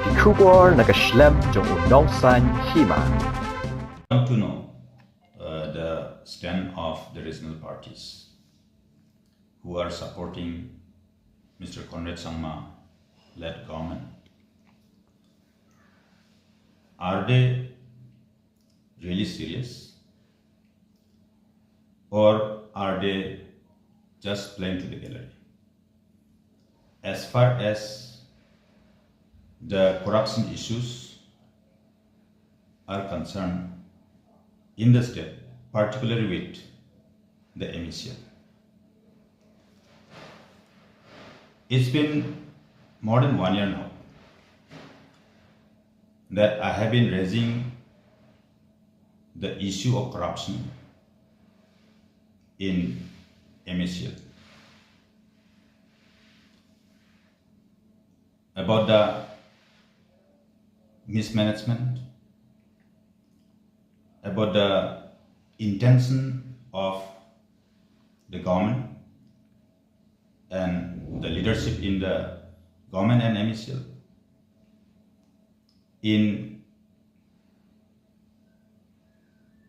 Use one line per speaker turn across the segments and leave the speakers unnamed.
die Kubor naga Khlam Jong San Hima.
I want to know the stand of the regional parties who are supporting Mr. Conrad Sangma-led government. Are they really serious, or are they just playing to the gallery? As far as the corruption issues are concerned in the state, particularly with the Meecl, it's been more than 1 year now that I have been raising the issue of corruption in Meecl, about the mismanagement, about the intention of the government and the leadership in the government and Meecl in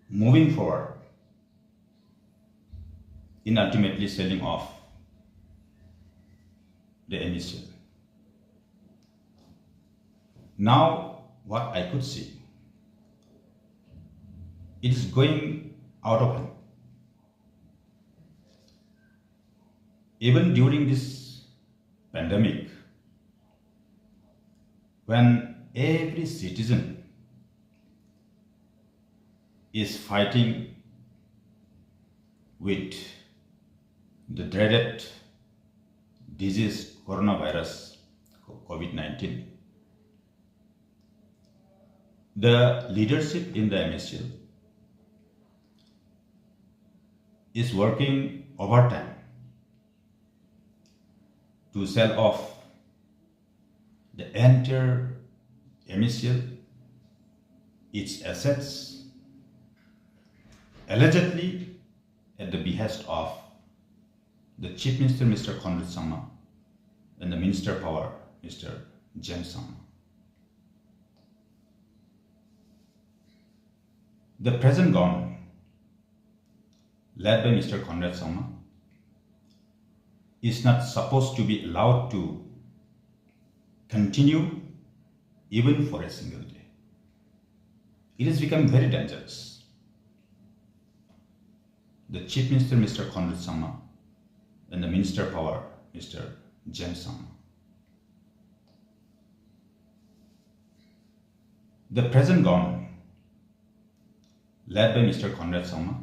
moving forward in ultimately selling off the Meecl. Now, what I could see, it is going out of hand. Even during this pandemic, when every citizen is fighting with the dreaded disease coronavirus, COVID-19, the leadership in the Meecl is working overtime to sell off the entire Meecl, its assets, allegedly at the behest of the Chief Minister, Mr. Conrad Sangma, and the Minister of Power, Mr. Jong Sangma. The present government, led by Mr. Conrad Sangma, is not supposed to be allowed to continue even for a single day. It has become very dangerous. The Chief Minister, Mr. Conrad Sangma, and the Minister of Power, Mr. Jong Sangma. The present government, led by Mr. Conrad Sangma,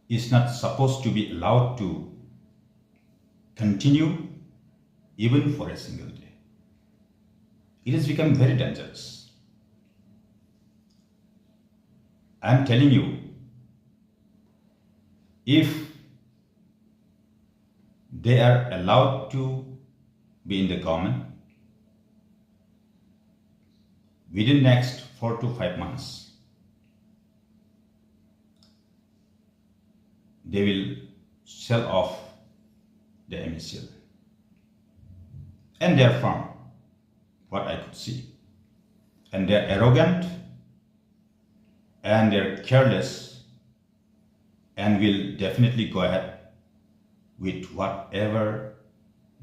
is not supposed to be allowed to continue even for a single day. It has become very dangerous. I am telling you, if they are allowed to be in the government, within next 4 to 5 months, they will sell off the Meecl. And they are firm, what I could see. And they are arrogant, and they are careless, and will definitely go ahead with whatever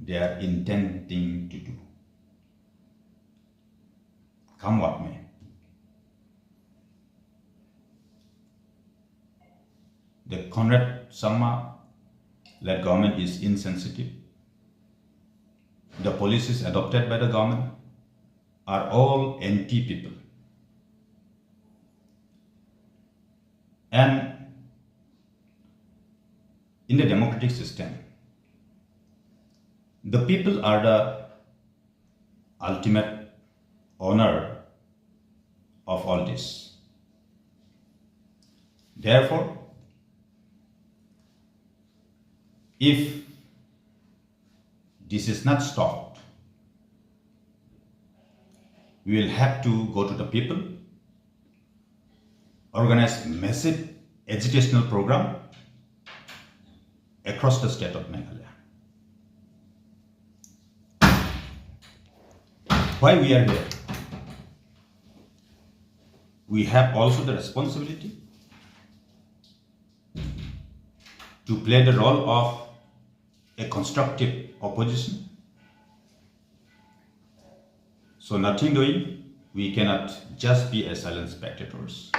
they are intending to do. Come what may. The Conrad Sangma-led government is insensitive. The policies adopted by the government are all anti-people. And in the democratic system, the people are the ultimate owner of all this. Therefore, if this is not stopped, we will have to go to the people, organize massive educational program across the state of Meghalaya. why we are here. We have also the responsibility to play the role of a constructive opposition. So nothing doing, we cannot just be as silent spectators.